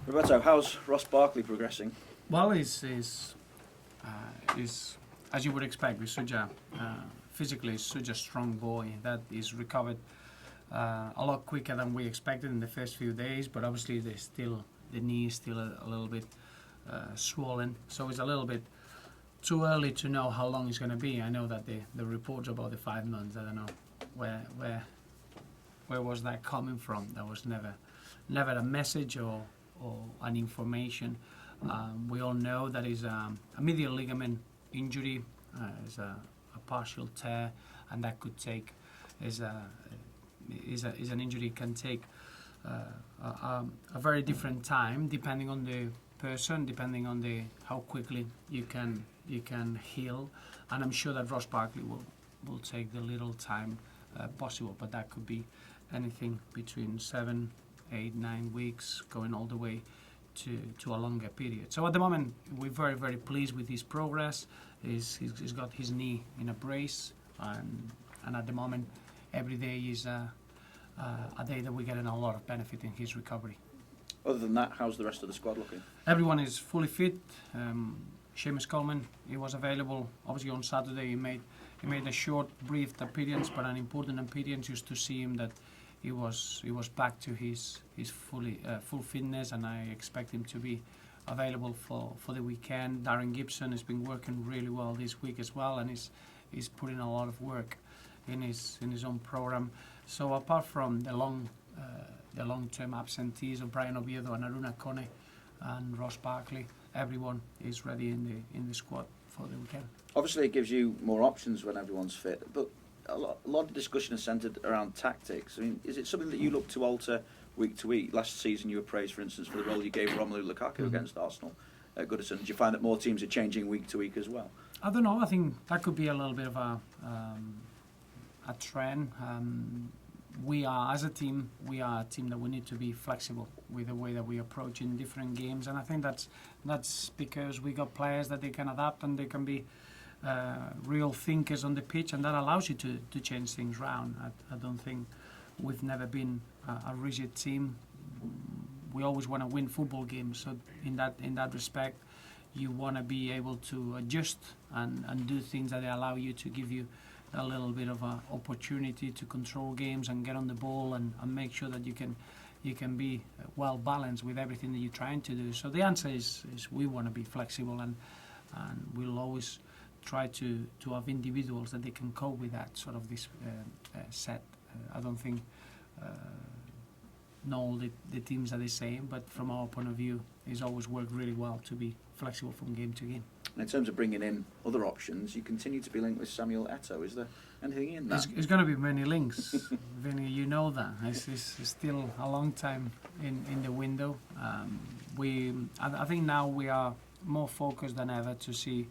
Roberto, how's Ross Barkley progressing? Well, is as you would expect, with such a physically such a strong boy that is recovered a lot quicker than we expected in the first few days. But obviously, the knee is still a little bit swollen, so it's a little bit too early to know how long it's going to be. I know that the reports about the 5 months. I don't know where was that coming from. That was never a message or an information. We all know that is a medial ligament injury, is a partial tear, and that could take is an injury can take a very different time depending on the person, depending on how quickly you can heal, and I'm sure that Ross Barkley will take the little time possible, but that could be anything between 7, 8, 9 weeks, going all the way to a longer period. So at the moment, we're very, very pleased with his progress. He's got his knee in a brace, and at the moment, every day is a day that we're getting a lot of benefit in his recovery. Other than that, how's the rest of the squad looking? Everyone is fully fit. Seamus Coleman, he was available. Obviously on Saturday, he made a short, brief appearance, but an important appearance just to see him that he was back to his full fitness, and I expect him to be available for the weekend. Darren Gibson has been working really well this week as well, and he's putting a lot of work in his own program. So apart from the long-term absentees of Brian Oviedo and Aruna Kone and Ross Barkley, everyone is ready in the squad for the weekend. Obviously, it gives you more options when everyone's fit, but a lot of discussion is centred around tactics. I mean, is it something that you look to alter week to week? Last season, you were praised, for instance, for the role you gave Romelu Lukaku against Arsenal at Goodison. Do you find that more teams are changing week to week as well? I don't know. I think that could be a little bit of a trend. We are, as a team, that we need to be flexible with the way that we approach in different games, and I think that's because we got players that they can adapt and they can be real thinkers on the pitch, and that allows you to change things around. I don't think we've never been a rigid team. We always want to win football games, so in that respect, you want to be able to adjust and do things that allow you to give you a little bit of an opportunity to control games and get on the ball and make sure that you can be well balanced with everything that you're trying to do. So the answer is we want to be flexible, and we'll always try to have individuals that they can cope with that sort of this set. I don't think not all the teams are the same, but from our point of view, it's always worked really well to be flexible from game to game. And in terms of bringing in other options, you continue to be linked with Samuel Eto'o. Is there anything in that? There's going to be many links, Vinny. You know that. It's still a long time in the window. I think now we are more focused than ever to see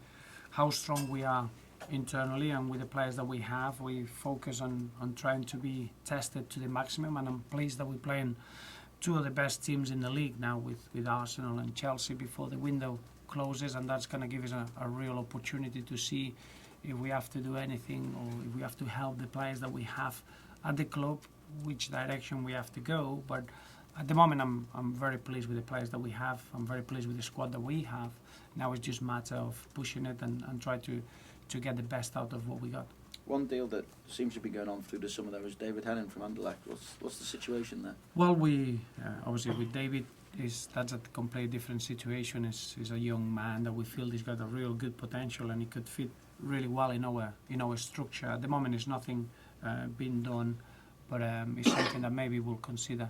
how strong we are internally, and with the players that we have, we focus on trying to be tested to the maximum, and I'm pleased that we're playing two of the best teams in the league now with Arsenal and Chelsea before the window closes, and that's going to give us a real opportunity to see if we have to do anything or if we have to help the players that we have at the club, which direction we have to go. But at the moment, I'm very pleased with the players that we have. I'm very pleased with the squad that we have. Now it's just a matter of pushing it and try to get the best out of what we got. One deal that seems to be going on through the summer there is David Hennon from Anderlecht. What's the situation there? Well, we obviously with David, that's a completely different situation. He's a young man that we feel he's got a real good potential and he could fit really well in our structure. At the moment, there's nothing being done, but it's something that maybe we'll consider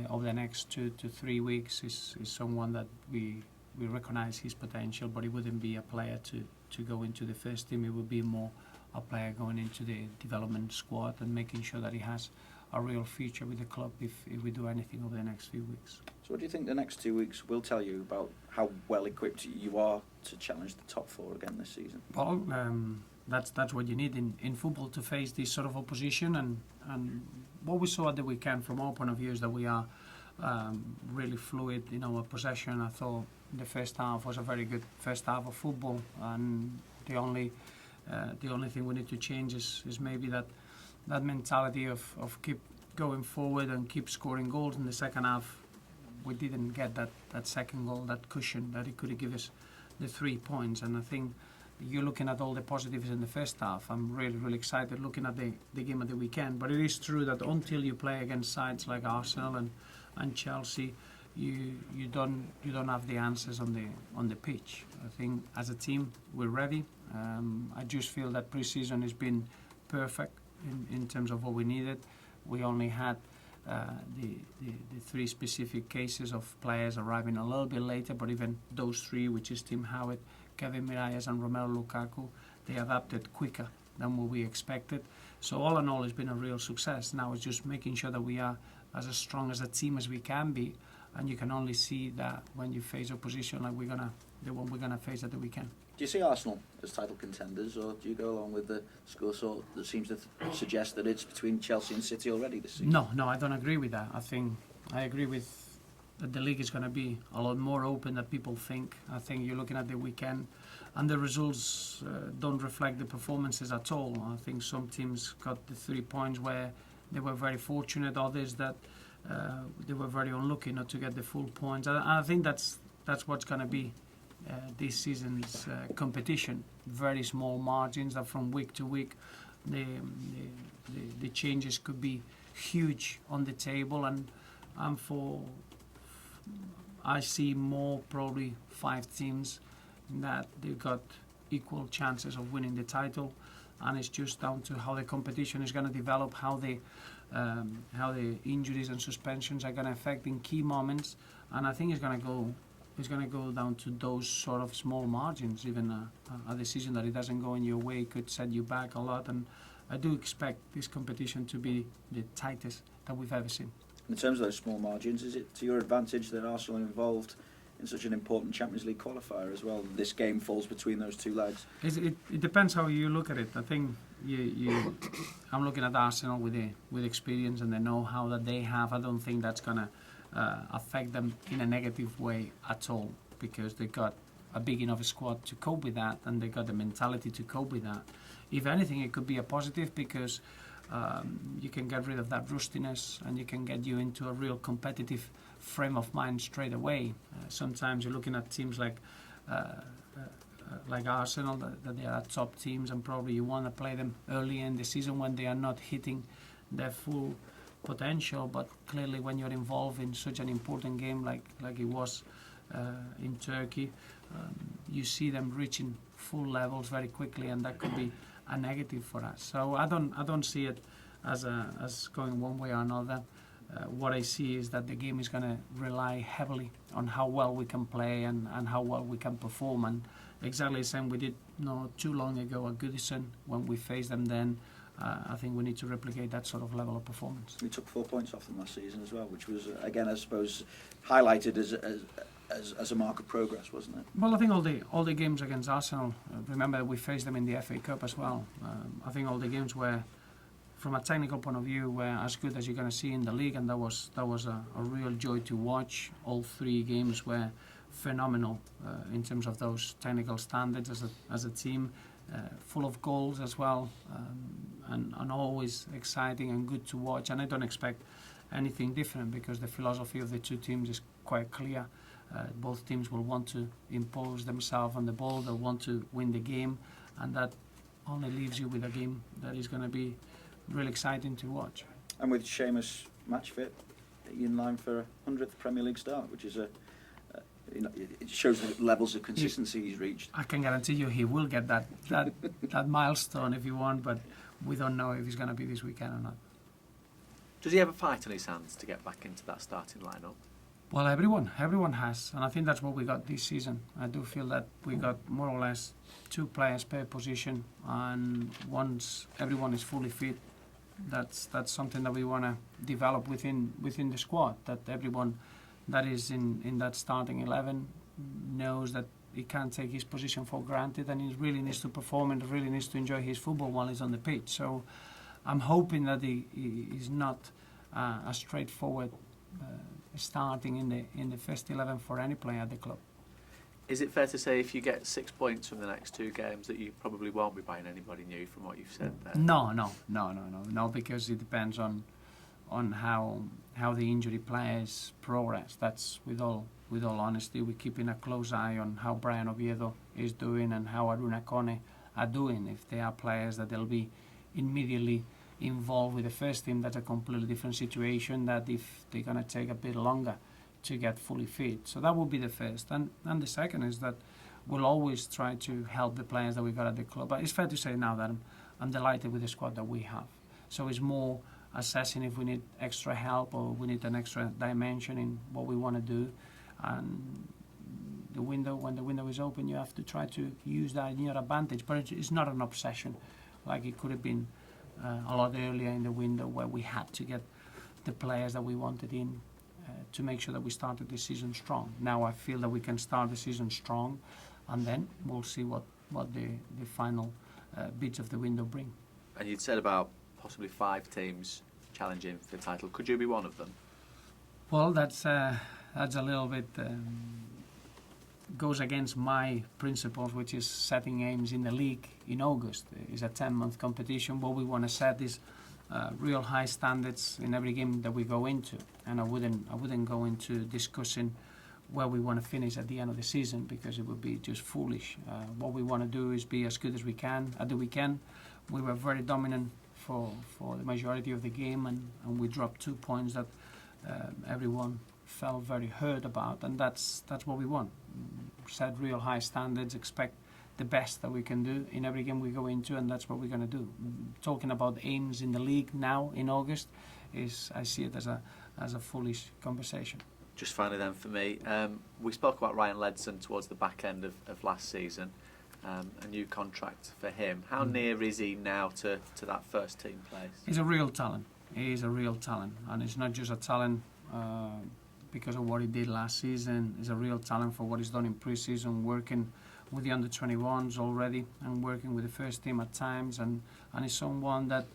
over the next 2 to 3 weeks. Is someone that we recognise his potential, but he wouldn't be a player to go into the first team. He would be more a player going into the development squad and making sure that he has a real future with the club if we do anything over the next few weeks. So what do you think the next 2 weeks will tell you about how well equipped you are to challenge the top four again this season? Well, that's what you need in football to face this sort of opposition, and what we saw at the weekend from our point of view is that we are really fluid in our possession. I thought the first half was a very good first half of football, and the only thing we need to change is maybe that mentality of keep going forward and keep scoring goals in the second half. we didn't get that second goal, that cushion that it could give us the 3 points. And I think you're looking at all the positives in the first half. I'm really excited looking at the game of the weekend. But it is true that until you play against sides like Arsenal and Chelsea, you don't have the answers on the pitch. I think as a team we're ready. I just feel that pre-season has been perfect in terms of what we needed. We only had the 3 specific cases of players arriving a little bit later, but even those 3, which is Tim Howard, Kevin Mirallas and Romelu Lukaku, they adapted quicker than what we expected. So all in all, it's been a real success. Now it's just making sure that we are as strong as a team as we can be, and you can only see that when you face opposition like the one we're gonna face at the weekend. Do you see Arsenal as title contenders, or do you go along with the score sort that seems to suggest that it's between Chelsea and City already this season? No, I don't agree with that. I agree with that the league is going to be a lot more open than people think. I think you're looking at the weekend, and the results don't reflect the performances at all. I think some teams got the 3 points where they were very fortunate, others that they were very unlucky not to get the full points. And I think that's what's going to be this season's competition. Very small margins that from week to week the changes could be huge on the table, and I see more probably 5 teams that they've got equal chances of winning the title, and it's just down to how the competition is going to develop, how the injuries and suspensions are going to affect in key moments, and I think it's going to go down to those sort of small margins. Even a decision that it doesn't go in your way could set you back a lot, and I do expect this competition to be the tightest that we've ever seen. In terms of those small margins, is it to your advantage that Arsenal are involved in such an important Champions League qualifier as well? This game falls between those 2 legs. It depends how you look at it. I think I'm looking at Arsenal with experience and the know-how that they have. I don't think that's going to affect them in a negative way at all, because they got a big enough squad to cope with that, and they got the mentality to cope with that. If anything, it could be a positive, because you can get rid of that rustiness and you can get you into a real competitive frame of mind straight away. Sometimes you're looking at teams like Arsenal, that they are top teams, and probably you want to play them early in the season when they are not hitting their full potential. But clearly when you're involved in such an important game like it was in Turkey, you see them reaching full levels very quickly, and that could be a negative for us. So I don't see it as going one way or another. What I see is that the game is going to rely heavily on how well we can play and how well we can perform, and exactly the same we did not too long ago at Goodison when we faced them then. I think we need to replicate that sort of level of performance. We took 4 points off them last season as well, which was again, I suppose, highlighted as a mark of progress, wasn't it? Well, I think all the games against Arsenal, remember we faced them in the FA Cup as well. I think all the games were, from a technical point of view, were as good as you're going to see in the league, and that was a real joy to watch. All 3 games were phenomenal in terms of those technical standards as a team, full of goals as well, and always exciting and good to watch. And I don't expect anything different, because the philosophy of the 2 teams is quite clear. Both teams will want to impose themselves on the ball, they'll want to win the game, and that only leaves you with a game that is going to be really exciting to watch. And with Seamus match fit, in line for a 100th Premier League start, which is it shows the levels of consistency he's reached. I can guarantee you he will get that milestone if he want, but we don't know if he's going to be this weekend or not. Does he have a fight on his hands to get back into that starting lineup? Well, everyone has, and I think that's what we got this season. I do feel that we got more or less 2 players per position, and once everyone is fully fit, that's something that we want to develop within the squad. That everyone that is in that starting 11 knows that he can't take his position for granted, and he really needs to perform and really needs to enjoy his football while he's on the pitch. So I'm hoping that he is not a straightforward starting in the first 11 for any player at the club. Is it fair to say if you get 6 points from the next 2 games that you probably won't be buying anybody new from what you've said there? No, because it depends on how how the injury players progress. That's with all honesty. We're keeping a close eye on how Brian Oviedo is doing and how Aruna Kone are doing. If they are players that they'll be immediately involved with the first team, that's a completely different situation. That if they're gonna take a bit longer to get fully fit, so that will be the first. And the second is that we'll always try to help the players that we got at the club. But it's fair to say now that I'm delighted with the squad that we have. So it's more assessing if we need extra help or we need an extra dimension in what we want to do. And when the window is open, you have to try to use that in your advantage. But it's not an obsession, like it could have been a lot earlier in the window, where we had to get the players that we wanted in to make sure that we started the season strong. Now I feel that we can start the season strong, and then we'll see what the final bits of the window bring. And you'd said about possibly 5 teams challenging for the title. Could you be one of them? Well, that's a little bit goes against my principles, which is setting aims in the league in August. It's a 10-month competition. What we want to set is real high standards in every game that we go into, and I wouldn't go into discussing where we want to finish at the end of the season, because it would be just foolish. What we want to do is be as good as we can. At the weekend, we were very dominant for the majority of the game, and we dropped 2 points that everyone felt very hurt about, and that's what we want. Set real high standards, expect the best that we can do in every game we go into, and that's what we're going to do. Talking about aims in the league now in August, I see it as a foolish conversation. Just finally then for me, we spoke about Ryan Ledson towards the back end of last season, a new contract for him. How near is he now to that first team place? He's a real talent. He is a real talent, and it's not just a talent because of what he did last season. He's a real talent for what he's done in pre-season, working with the under-21s already and working with the first team at times, and he's someone that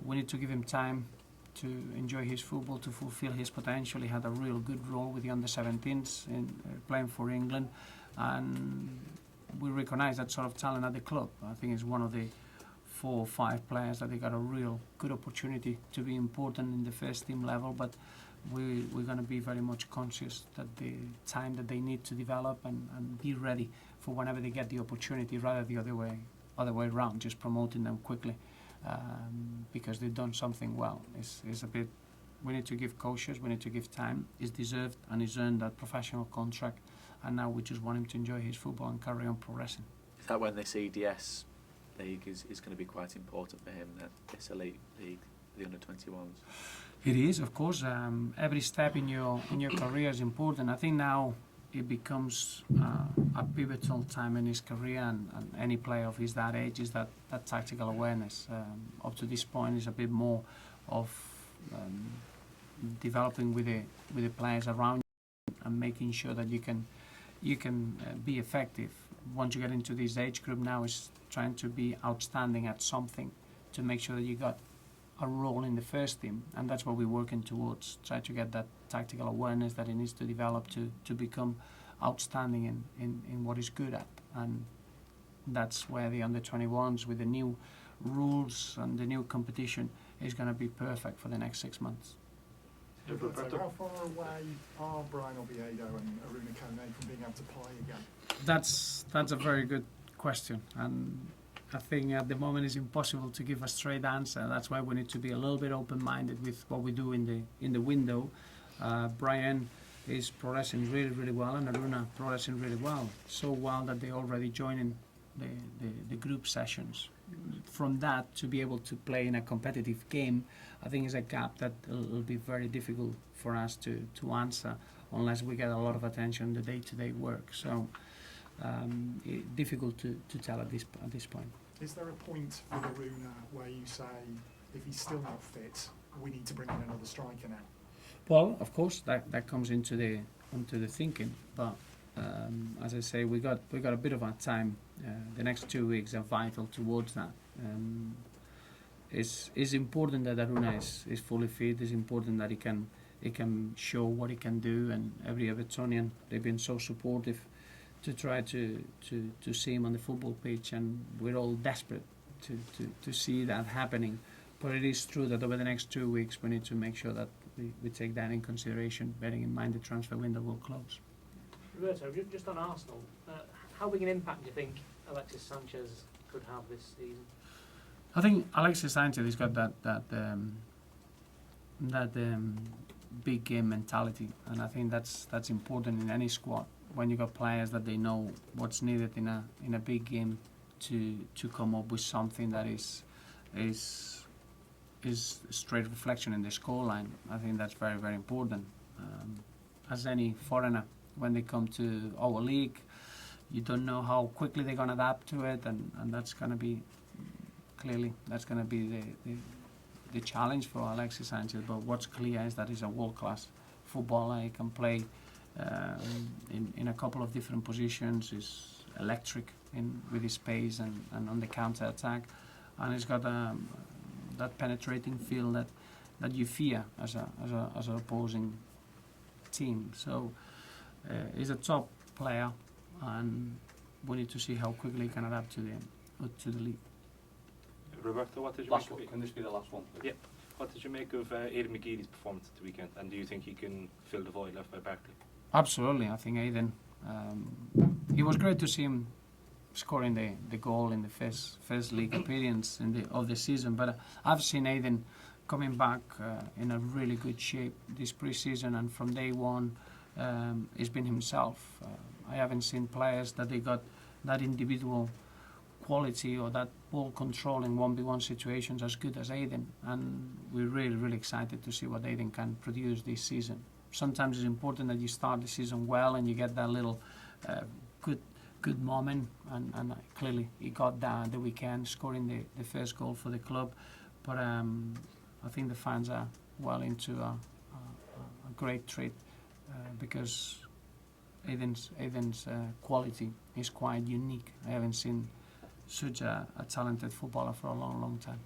we need to give him time to enjoy his football, to fulfill his potential. He had a real good role with the under-17s in playing for England, and we recognise that sort of talent at the club. I think he's one of the 4 or 5 players that they got a real good opportunity to be important in the first team level, but we're going to be very much conscious that the time that they need to develop and be ready for whenever they get the opportunity, rather the other way around, just promoting them quickly because they've done something well. It's a bit, we need to give cautious, we need to give time. He's deserved and he's earned that professional contract, and now we just want him to enjoy his football and carry on progressing. Is that when this EDS league is going to be quite important for him, this elite league, the under-21s? It is, of course. Every step in your career is important. I think now it becomes a pivotal time in his career, and any player of his that age is that tactical awareness. Up to this point, is a bit more of developing with the players around you and making sure that you can be effective. Once you get into this age group now, is trying to be outstanding at something to make sure that you got a role in the first team, and that's what we're working towards. Try to get that tactical awareness that he needs to develop to become outstanding in what he's good at, and that's where the under-21s with the new rules and the new competition is going to be perfect for the next 6 months. Roberto, how far away are Brian Oviedo and Aruna Kone from being able to play again? That's a very good question, and I think at the moment it's impossible to give a straight answer. That's why we need to be a little bit open-minded with what we do in the window. Brian is progressing really, really well, and Aruna progressing really well. So well that they're already joining the group sessions. From that to be able to play in a competitive game, I think is a gap that will be very difficult for us to answer unless we get a lot of attention in the day-to-day work. So difficult to tell at this point. Is there a point with Aruna where you say, if he's still not fit, we need to bring in another striker now? Well, of course, that comes into the thinking, but as I say, we got a bit of our time. The next 2 weeks are vital towards that. It's important that Aruna is fully fit. It's important that he can show what he can do, and every Evertonian, they've been so supportive to try to see him on the football pitch, and we're all desperate to see that happening. But it is true that over the next 2 weeks we need to make sure that we take that in consideration, bearing in mind the transfer window will close. Roberto, just on Arsenal, how big an impact do you think Alexis Sanchez could have this season? I think Alexis Sanchez has got that big game mentality, and I think that's important in any squad. When you got players that they know what's needed in a big game to come up with something that is straight reflection in the scoreline. I think that's very, very important. As any foreigner, when they come to our league, you don't know how quickly they're going to adapt to it, and that's going to be the challenge for Alexis Sanchez. But what's clear is that he's a world-class footballer. He can play in a couple of different positions. He's electric with his pace and on the counter-attack, and he's got that penetrating feel that you fear as an opposing team. So he's a top player, and we need to see how quickly he can adapt to the league. Roberto, what did you Last make one. of Can this be the last one, please? Yeah. What did you make of Aidan McGeady's performance at the weekend, and do you think he can fill the void left by Barkley? Absolutely, I think Aidan. It was great to see him scoring the goal in the first league appearance of the season. But I've seen Aidan coming back in a really good shape this pre-season, and from day one, he's been himself. I haven't seen players that they got that individual quality or that ball control in 1v1 situations as good as Aidan, and we're really, really excited to see what Aidan can produce this season. Sometimes it's important that you start the season well and you get that little good moment, and clearly he got that the weekend, scoring the first goal for the club. But I think the fans are well into a great treat because Aidan's quality is quite unique. I haven't seen such a talented footballer for a long, long time.